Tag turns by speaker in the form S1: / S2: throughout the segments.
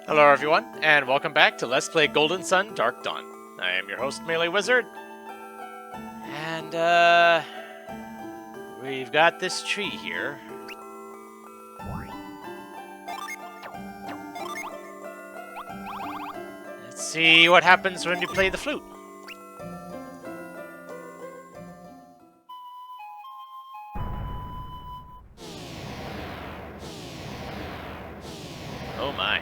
S1: Hello everyone, and welcome back to Let's Play Golden Sun Dark Dawn. I am your host, MeleeWizard, and we've got this tree here. Let's see what happens when you play the flute. Oh my.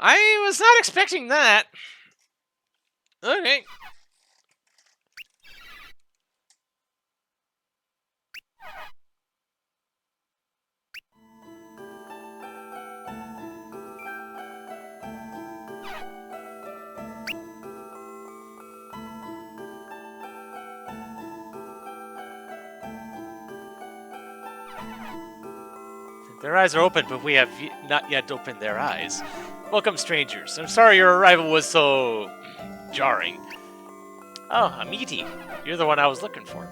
S1: I was not expecting that. Okay. Their eyes are open, but we have not yet opened their eyes. Welcome, strangers. I'm sorry your arrival was so jarring. Oh, a meaty. You're the one I was looking for.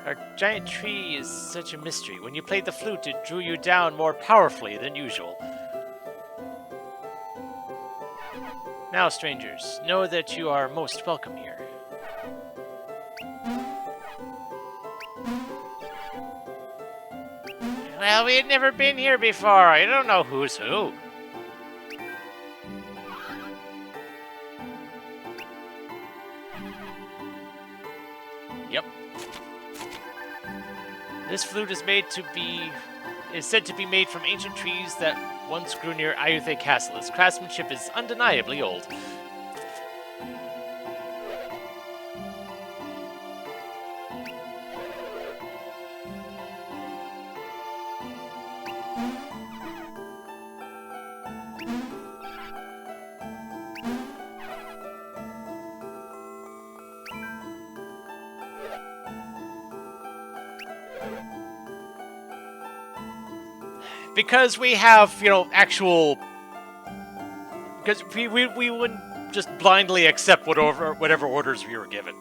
S1: Our giant tree is such a mystery. When you played the flute, it drew you down more powerfully than usual. Now, strangers, know that you are most welcome here. Well, we had never been here before. I don't know who's who. Yep. This flute is said to be made from ancient trees that once grew near Ayuthe Castle. Its craftsmanship is undeniably old. Because we have, actual... Because we wouldn't just blindly accept whatever orders we were given.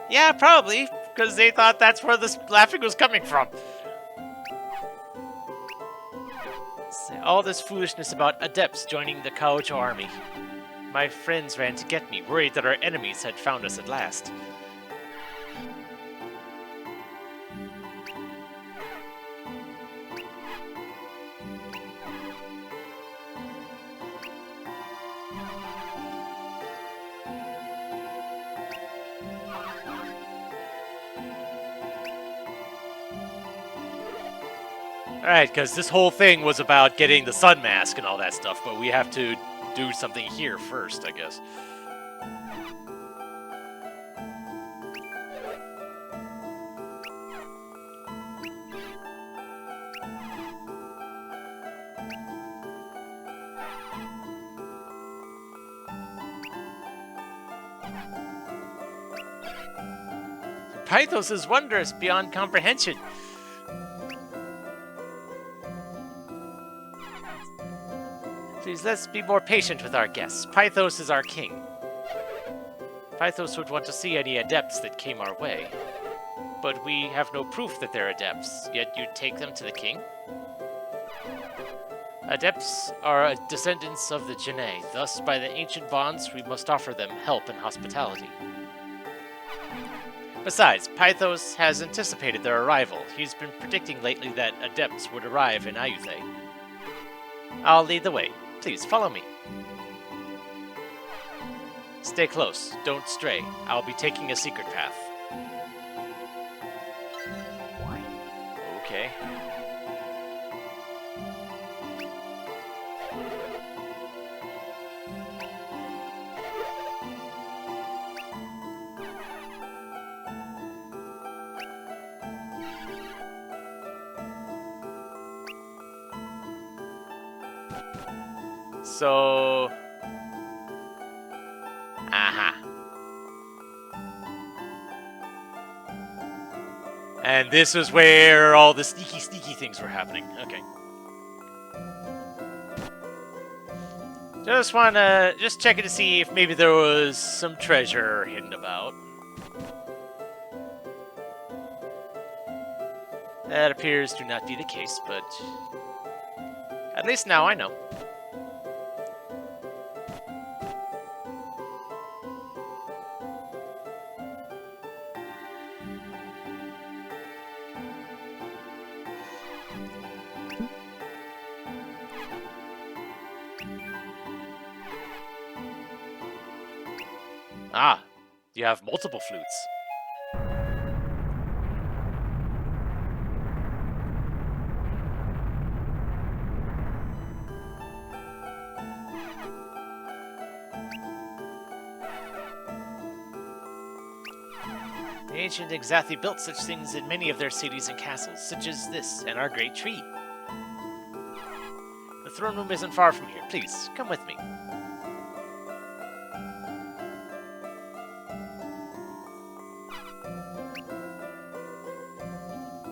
S1: Yeah, probably, because they thought that's where this laughing was coming from. All this foolishness about adepts joining the Kaocho army. My friends ran to get me, worried that our enemies had found us at last. Alright, because this whole thing was about getting the sun mask and all that stuff, but we have to do something here first, I guess. Pythos is wondrous beyond comprehension. Please, let's be more patient with our guests. Pythos is our king. Pythos would want to see any adepts that came our way. But we have no proof that they're adepts, yet you'd take them to the king? Adepts are descendants of the Janae. Thus, by the ancient bonds, we must offer them help and hospitality. Besides, Pythos has anticipated their arrival. He's been predicting lately that adepts would arrive in Ayuthe. I'll lead the way. Please, follow me. Stay close. Don't stray. I'll be taking a secret path. Okay. So... Aha. And this was where all the sneaky things were happening. Okay. Just checking to see if maybe there was some treasure hidden about. That appears to not be the case, but at least now I know. Ah, you have multiple flutes. The ancient Exathi built such things in many of their cities and castles, such as this and our great tree. The throne room isn't far from here. Please, come with me.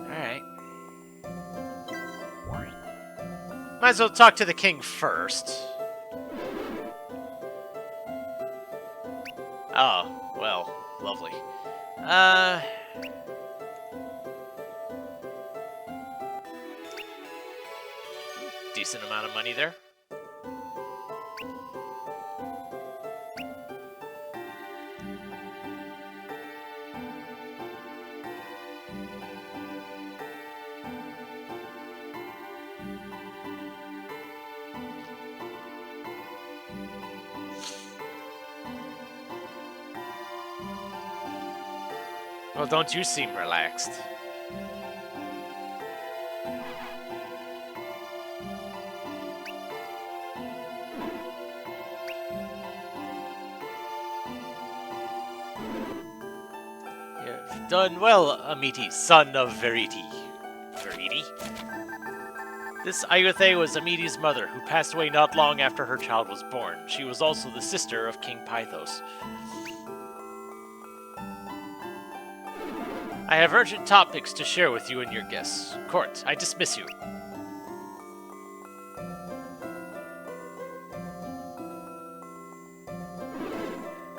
S1: Alright. Might as well talk to the king first. Oh, well, lovely. Decent amount of money there. Well, don't you seem relaxed? You've done well, Amiti, son of Veriti. Veriti? This Ayuthe was Amiti's mother, who passed away not long after her child was born. She was also the sister of King Pythos. I have urgent topics to share with you and your guests. Court, I dismiss you.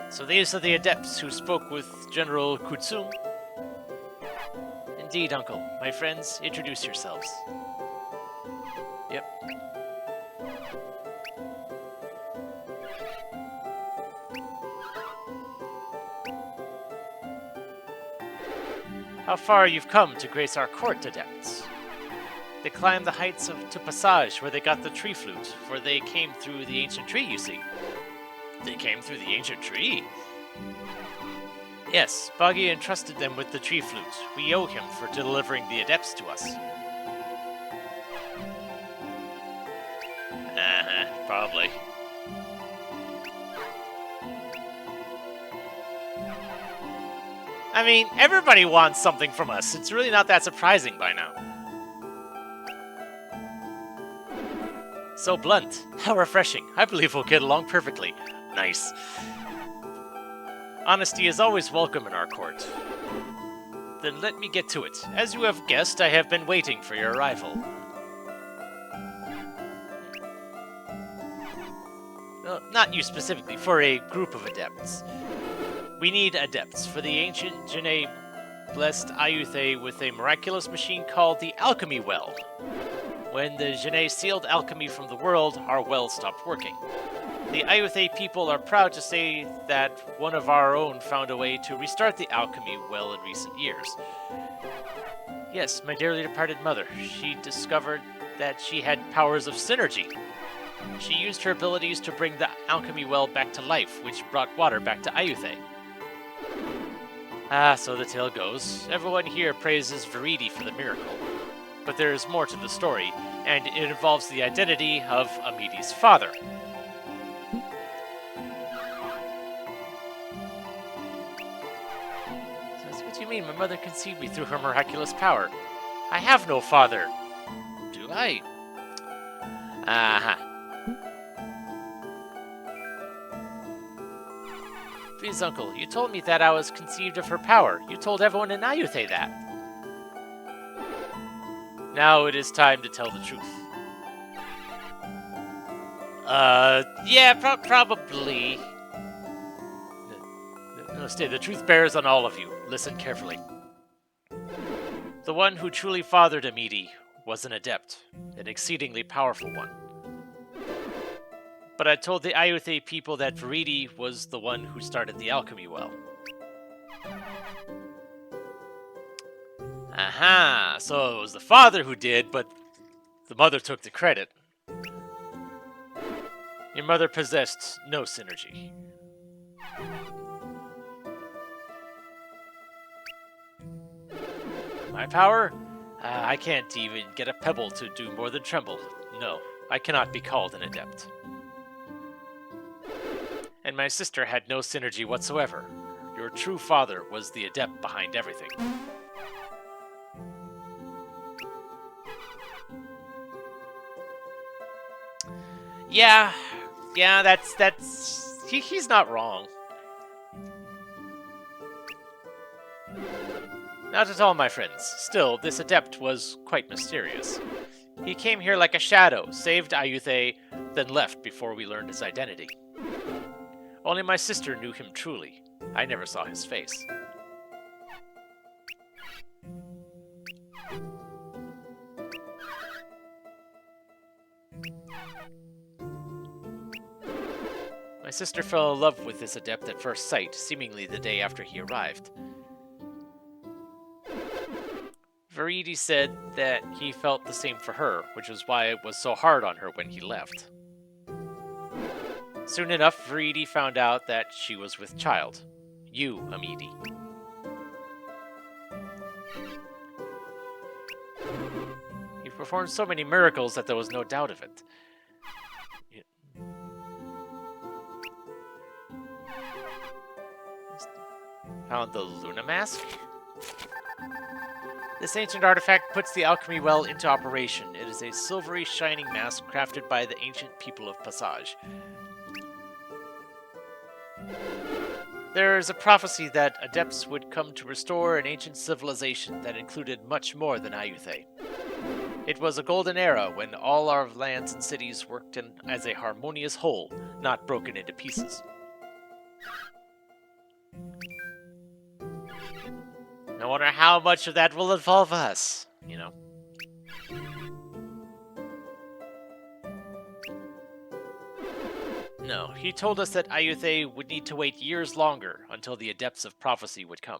S1: So these are the adepts who spoke with General Kutsum? Indeed, Uncle. My friends, introduce yourselves. Yep. How far you've come to grace our court, adepts. They climbed the heights to Passage, where they got the tree flute, for they came through the ancient tree, you see. They came through the ancient tree? Yes, Boggy entrusted them with the tree flute. We owe him for delivering the adepts to us. Probably. I mean, everybody wants something from us. It's really not that surprising by now. So blunt. How refreshing. I believe we'll get along perfectly. Nice. Honesty is always welcome in our court. Then let me get to it. As you have guessed, I have been waiting for your arrival. Well, not you specifically, for a group of adepts. We need adepts for the ancient Janae blessed Ayuthe with a miraculous machine called the Alchemy Well. When the Janae sealed alchemy from the world, our well stopped working. The Ayuthe people are proud to say that one of our own found a way to restart the alchemy well in recent years. Yes, my dearly departed mother. She discovered that she had powers of synergy. She used her abilities to bring the alchemy well back to life, which brought water back to Ayuthe. So the tale goes. Everyone here praises Veriti for the miracle. But there is more to the story, and it involves the identity of Amiti's father. So what do you mean? My mother conceived me through her miraculous power. I have no father. Do I? Please, Uncle, you told me that I was conceived of her power. You told everyone in Ayuthe that. Now it is time to tell the truth. Yeah, probably. No, stay. The truth bears on all of you. Listen carefully. The one who truly fathered Amidi was an adept, an exceedingly powerful one. But I told the Ayuthe people that Viridi was the one who started the alchemy well. Aha! So it was the father who did, but the mother took the credit. Your mother possessed no synergy. My power? I can't even get a pebble to do more than tremble. No, I cannot be called an adept. And my sister had no synergy whatsoever. Your true father was the adept behind everything. Yeah, he's not wrong. Not at all, my friends. Still, this adept was quite mysterious. He came here like a shadow, saved Ayuthe, then left before we learned his identity. Only my sister knew him truly. I never saw his face. My sister fell in love with this adept at first sight, seemingly the day after he arrived. Viridi said that he felt the same for her, which was why it was so hard on her when he left. Soon enough, Viridi found out that she was with child. You, Amidi. He performed so many miracles that there was no doubt of it. Found the Luna Mask? This ancient artifact puts the alchemy well into operation. It is a silvery, shining mask crafted by the ancient people of Passage. There is a prophecy that adepts would come to restore an ancient civilization that included much more than Ayuthe. It was a golden era when all our lands and cities worked as a harmonious whole, not broken into pieces. I wonder how much of that will involve us, you know? No, he told us that Ayuthe would need to wait years longer until the Adepts of Prophecy would come.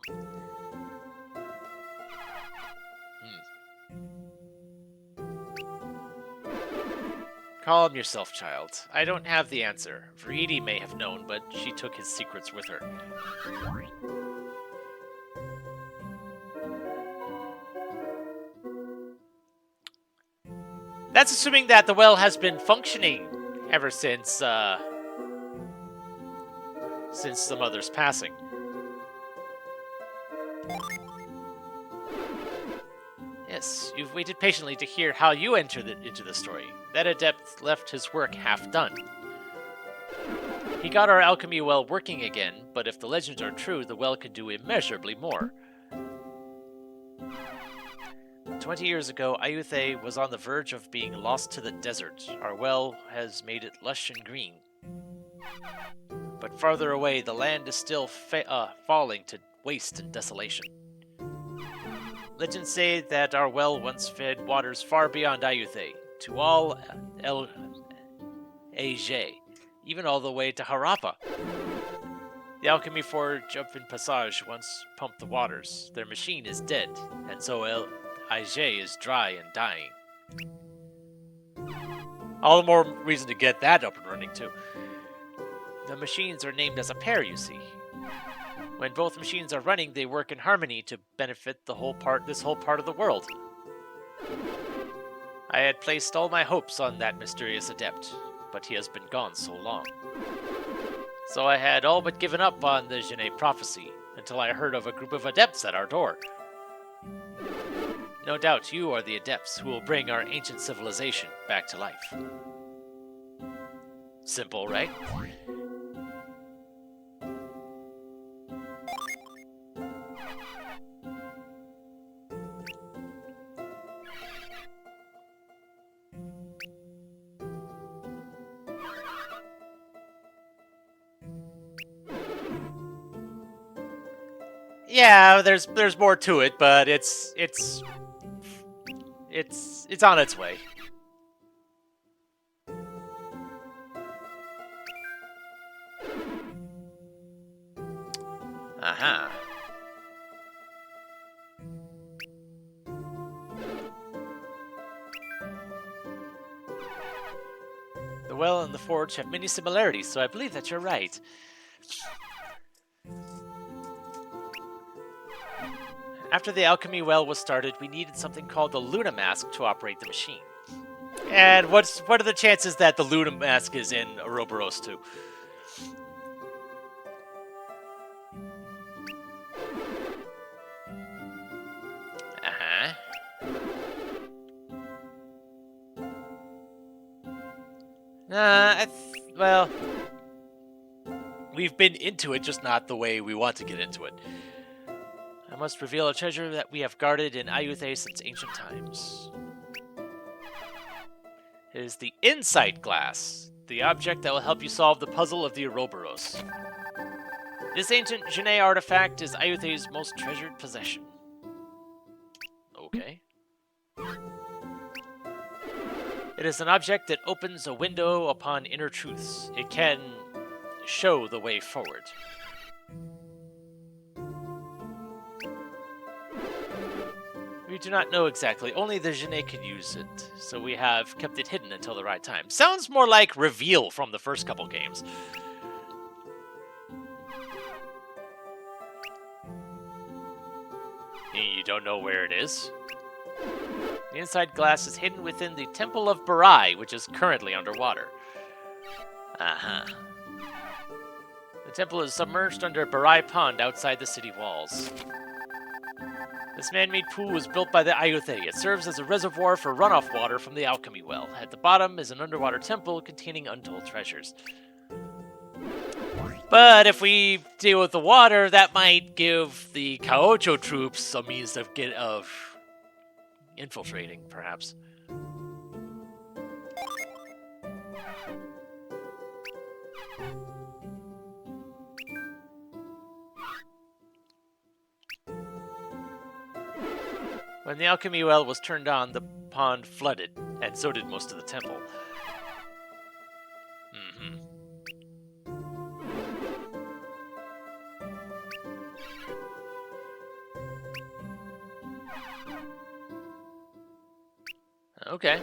S1: Calm yourself, child. I don't have the answer. Viridi may have known, but she took his secrets with her. That's assuming that the well has been functioning ever since the mother's passing. Yes, you've waited patiently to hear how you entered into the story. That adept left his work half done. He got our alchemy well working again, but if the legends are true, the well can do immeasurably more. 20 years ago, Ayuthe was on the verge of being lost to the desert. Our well has made it lush and green. But farther away, the land is still falling to waste and desolation. Legends say that our well once fed waters far beyond Ayuthe, to all El Age, even all the way to Harappa. The alchemy forge up in Passage once pumped the waters. Their machine is dead, and so El Age is dry and dying. All the more reason to get that up and running, too. The machines are named as a pair, you see. When both machines are running, they work in harmony to benefit this whole part of the world. I had placed all my hopes on that mysterious adept, but he has been gone so long. So I had all but given up on the Genet prophecy, until I heard of a group of adepts at our door. No doubt you are the adepts who will bring our ancient civilization back to life. Simple, right? Yeah, there's more to it, but it's on its way. Uh-huh. The well and the forge have many similarities, so I believe that you're right. After the alchemy well was started, we needed something called the Luna Mask to operate the machine. And what are the chances that the Luna Mask is in Ouroboros too? Uh-huh. Well, we've been into it, just not the way we want to get into it. I must reveal a treasure that we have guarded in Ayuthe since ancient times. It is the Insight Glass, the object that will help you solve the puzzle of the Ouroboros. This ancient Genet artifact is Ayuthe's most treasured possession. Okay. It is an object that opens a window upon inner truths. It can show the way forward. We do not know exactly. Only the Genet could use it, so we have kept it hidden until the right time. Sounds more like reveal from the first couple games. You don't know where it is? The inside glass is hidden within the Temple of Barai, which is currently underwater. Uh-huh. The temple is submerged under Barai Pond outside the city walls. This man-made pool was built by the Ayuthe. It serves as a reservoir for runoff water from the alchemy well. At the bottom is an underwater temple containing untold treasures. But if we deal with the water, that might give the Kaocho troops a means of infiltrating, perhaps. When the alchemy well was turned on, the pond flooded, and so did most of the temple. Okay.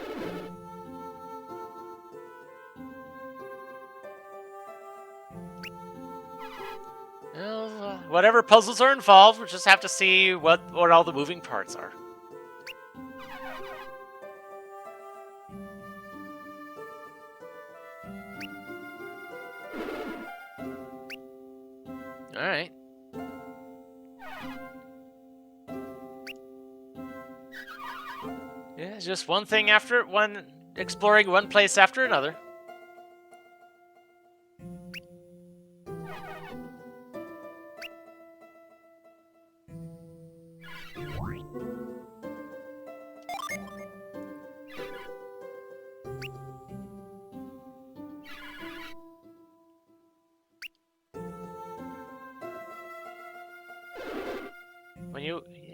S1: Well, whatever puzzles are involved, we'll just have to see what all the moving parts are. Alright. Yeah, just one thing after one, exploring one place after another.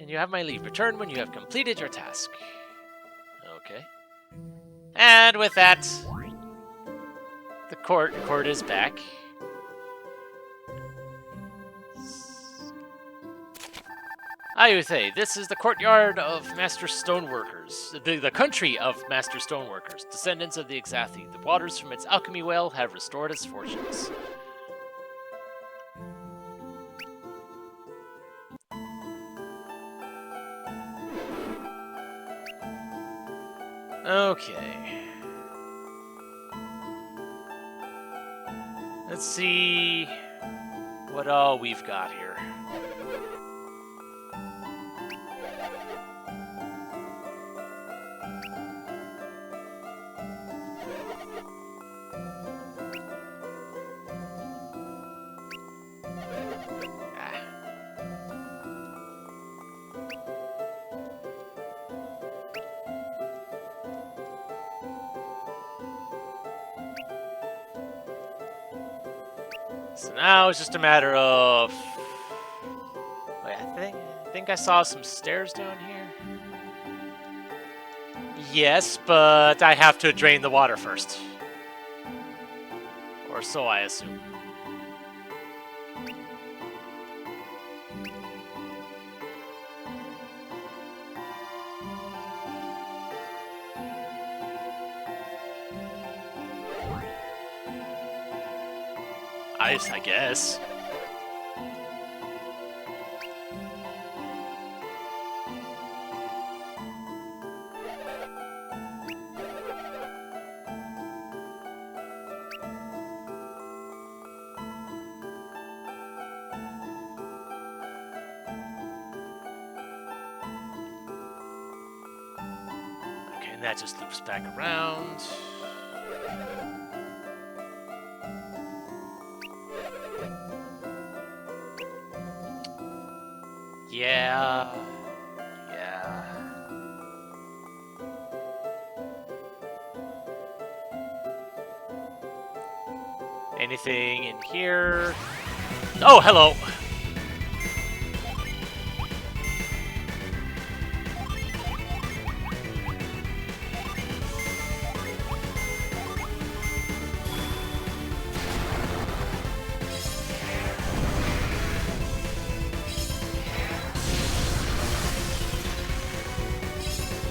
S1: You have my leave. Return when you have completed your task. Okay. And with that, the court is back. Ayuthe, this is the courtyard of Master Stoneworkers, the country of Master Stoneworkers, descendants of the Exathi. The waters from its alchemy well have restored its fortunes. Okay. Let's see what all we've got here. So now it's just a matter of... think I saw some stairs down here. Yes, but I have to drain the water first. Or so I assume. Ice, I guess. Okay, and that just loops back around. Yeah. Anything in here? Oh, hello!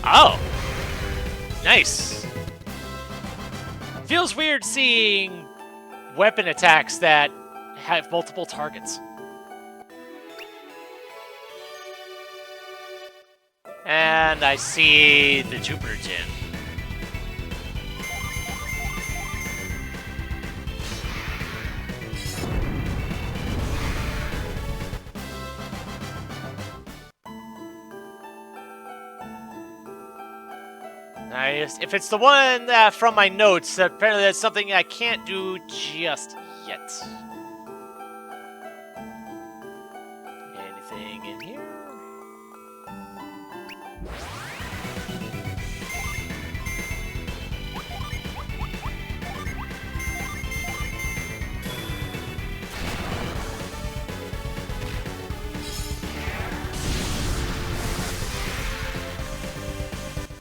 S1: Oh! Nice! Feels weird seeing weapon attacks that have multiple targets. And I see the Jupiter Gin. Nice. If it's the one from my notes, apparently that's something I can't do just yet. Anything in here?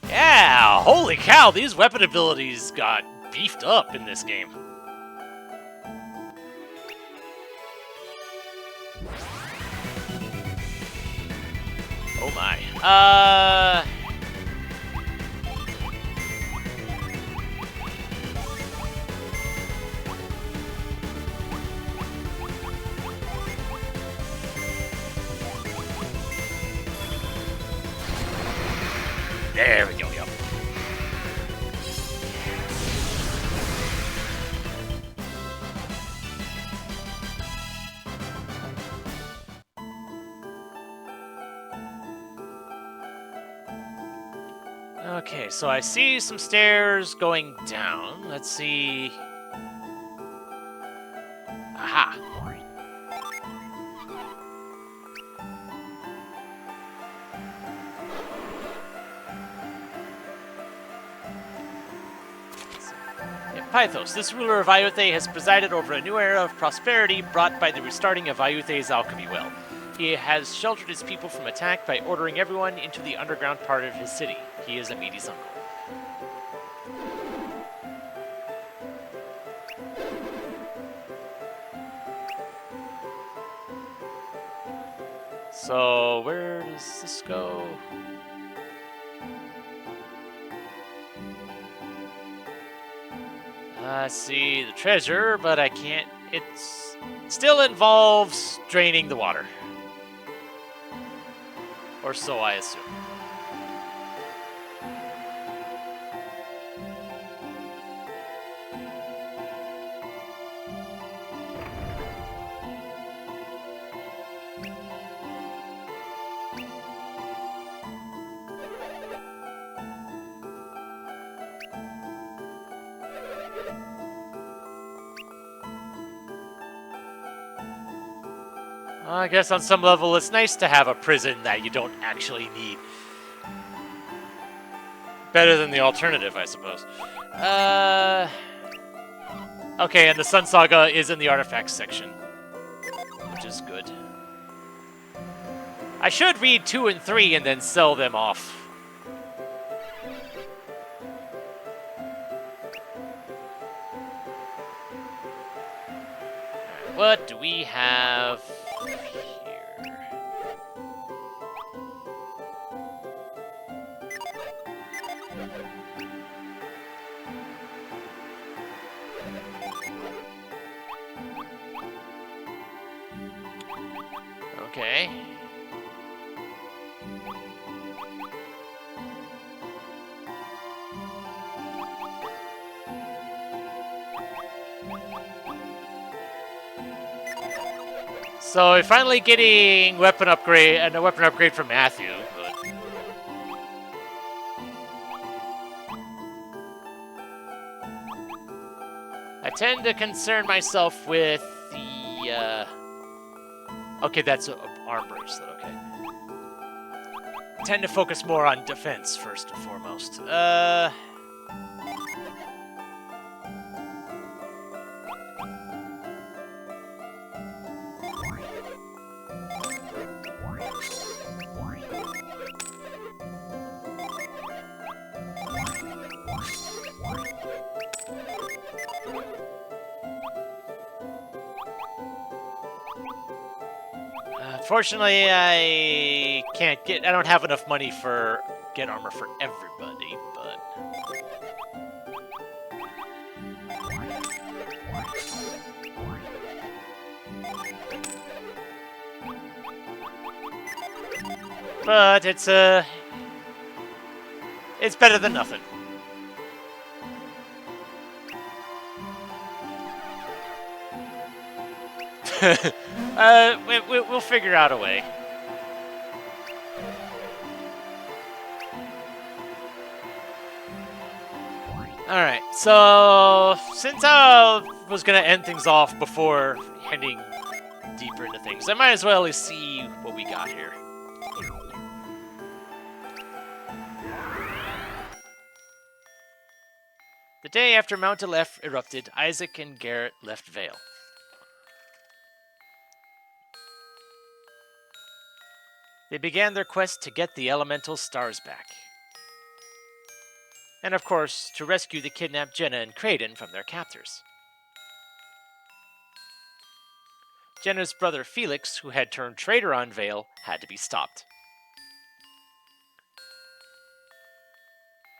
S1: Yeah, holy cow, these weapon abilities got beefed up in this game. Oh my. There we go, yep. Okay, so I see some stairs going down. Let's see. Aha. Pythos, this ruler of Iuthe has presided over a new era of prosperity brought by the restarting of Iuthe's alchemy well. He has sheltered his people from attack by ordering everyone into the underground part of his city. He is Amidi's uncle. So, where does this go? I see the treasure, but I can't. It still involves draining the water. Or so I assume. I guess on some level it's nice to have a prison that you don't actually need. Better than the alternative, I suppose. Okay, and the Sun Saga is in the artifacts section, which is good. I should read 2 and 3 and then sell them off. What do we have here? Okay. So we're finally getting weapon upgrade and a weapon upgrade from Matthew. But... I tend to concern myself with the. Okay, that's an arm bracelet. Okay. I tend to focus more on defense first and foremost. Unfortunately, I don't have enough money for get armor for everybody, but... But it's better than nothing. We'll figure out a way. Alright, so since I was going to end things off before heading deeper into things, I might as well at least see what we got here. The day after Mount Aleph erupted, Isaac and Garrett left Vale. They began their quest to get the elemental stars back. And of course, to rescue the kidnapped Jenna and Kraden from their captors. Jenna's brother Felix, who had turned traitor on Vale, had to be stopped.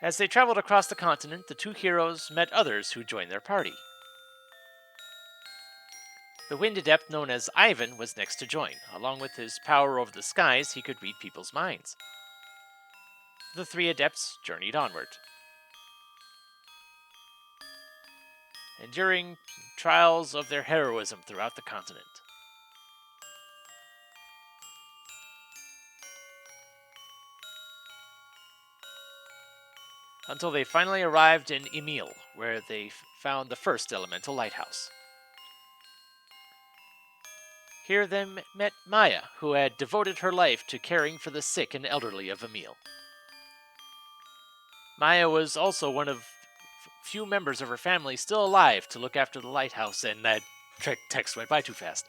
S1: As they traveled across the continent, the two heroes met others who joined their party. The wind adept known as Ivan was next to join. Along with his power over the skies, he could read people's minds. The three adepts journeyed onward, enduring trials of their heroism throughout the continent. Until they finally arrived in Emil, where they found the first elemental lighthouse. Here they met Maya, who had devoted her life to caring for the sick and elderly of Emil. Maya was also one of few members of her family still alive to look after the lighthouse, and that text went by too fast.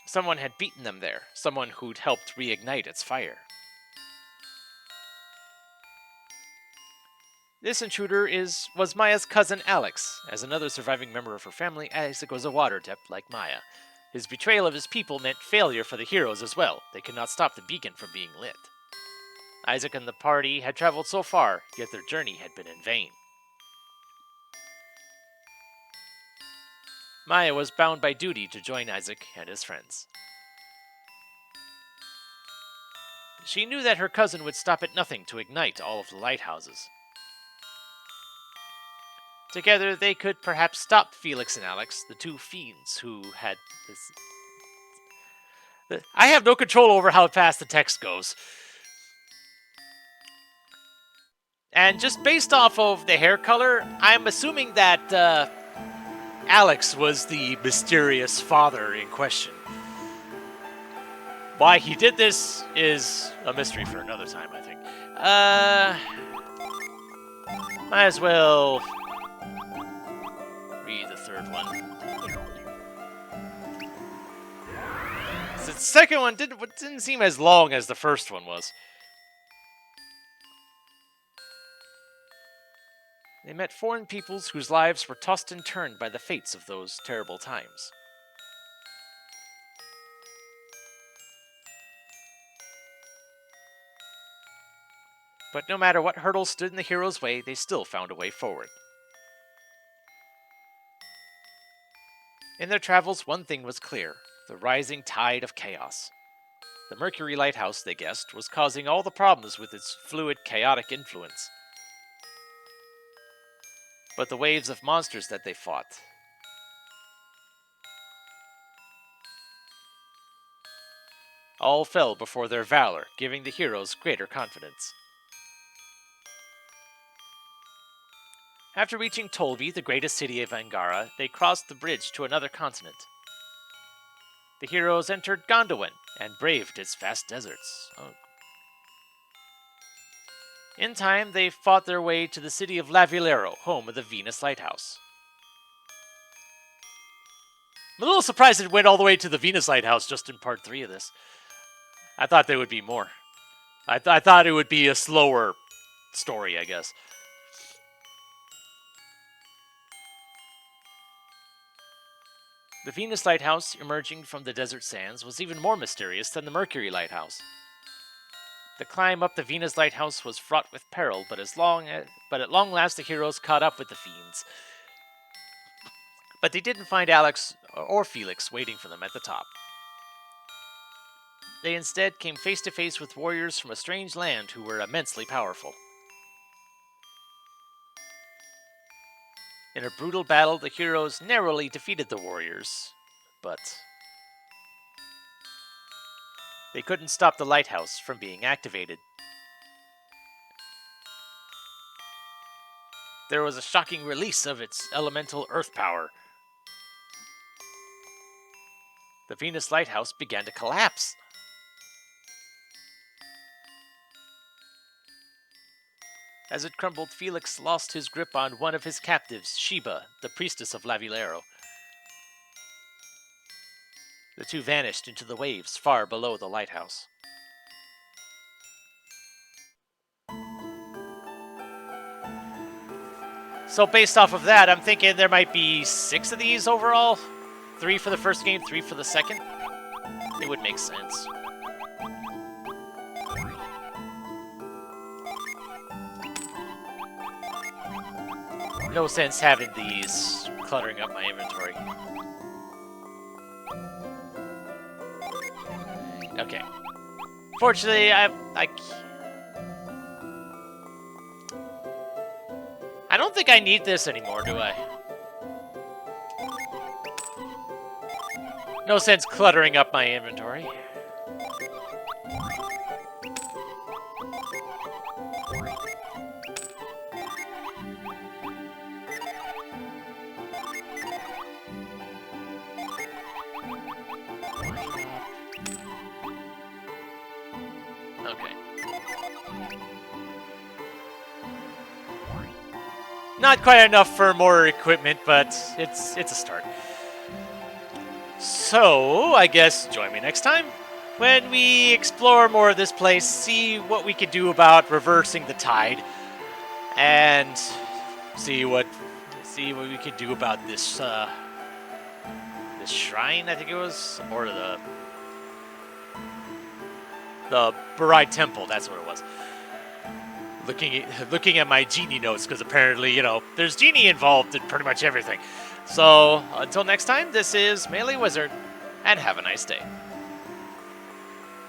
S1: Someone had beaten them there, someone who'd helped reignite its fire. This intruder was Maya's cousin Alex. As another surviving member of her family, Isaac was a water adept like Maya. His betrayal of his people meant failure for the heroes as well. They could not stop the beacon from being lit. Isaac and the party had traveled so far, yet their journey had been in vain. Maya was bound by duty to join Isaac and his friends. She knew that her cousin would stop at nothing to ignite all of the lighthouses. Together, they could perhaps stop Felix and Alex, the two fiends who had this... I have no control over how fast the text goes. And just based off of the hair color, I'm assuming that Alex was the mysterious father in question. Why he did this is a mystery for another time, I think. Might as well read the third one. The second one didn't seem as long as the first one was. They met foreign peoples whose lives were tossed and turned by the fates of those terrible times. But no matter what hurdles stood in the hero's way, they still found a way forward. In their travels, one thing was clear: the rising tide of chaos. The Mercury Lighthouse, they guessed, was causing all the problems with its fluid, chaotic influence. But the waves of monsters that they fought, all fell before their valor, giving the heroes greater confidence. After reaching Tolby, the greatest city of Angara, they crossed the bridge to another continent. The heroes entered Gondolin and braved its vast deserts. In time, they fought their way to the city of Lavillero, home of the Venus Lighthouse. I'm a little surprised it went all the way to the Venus Lighthouse just in part 3 of this. I thought there would be more. I thought it would be a slower story, I guess. The Venus Lighthouse, emerging from the desert sands, was even more mysterious than the Mercury Lighthouse. The climb up the Venus Lighthouse was fraught with peril, but at long last the heroes caught up with the fiends. But they didn't find Alex or Felix waiting for them at the top. They instead came face to face with warriors from a strange land who were immensely powerful. In a brutal battle, the heroes narrowly defeated the warriors, but they couldn't stop the lighthouse from being activated. There was a shocking release of its elemental earth power. The Venus Lighthouse began to collapse. As it crumbled, Felix lost his grip on one of his captives, Sheba, the priestess of Lavillero. The two vanished into the waves far below the lighthouse. So based off of that, I'm thinking there might be 6 of these overall. 3 for the first game, 3 for the second. It would make sense. No sense having these cluttering up my inventory. Okay. Fortunately, I don't think I need this anymore, do I? No sense cluttering up my inventory. Not quite enough for more equipment, but it's a start. So, I guess join me next time when we explore more of this place, see what we can do about reversing the tide, and see what we can do about this this shrine, I think it was, or the Barai Temple. That's what it was. Looking at my genie notes, because apparently, you know, there's genie involved in pretty much everything. So, until next time, this is MeleeWizard, and have a nice day.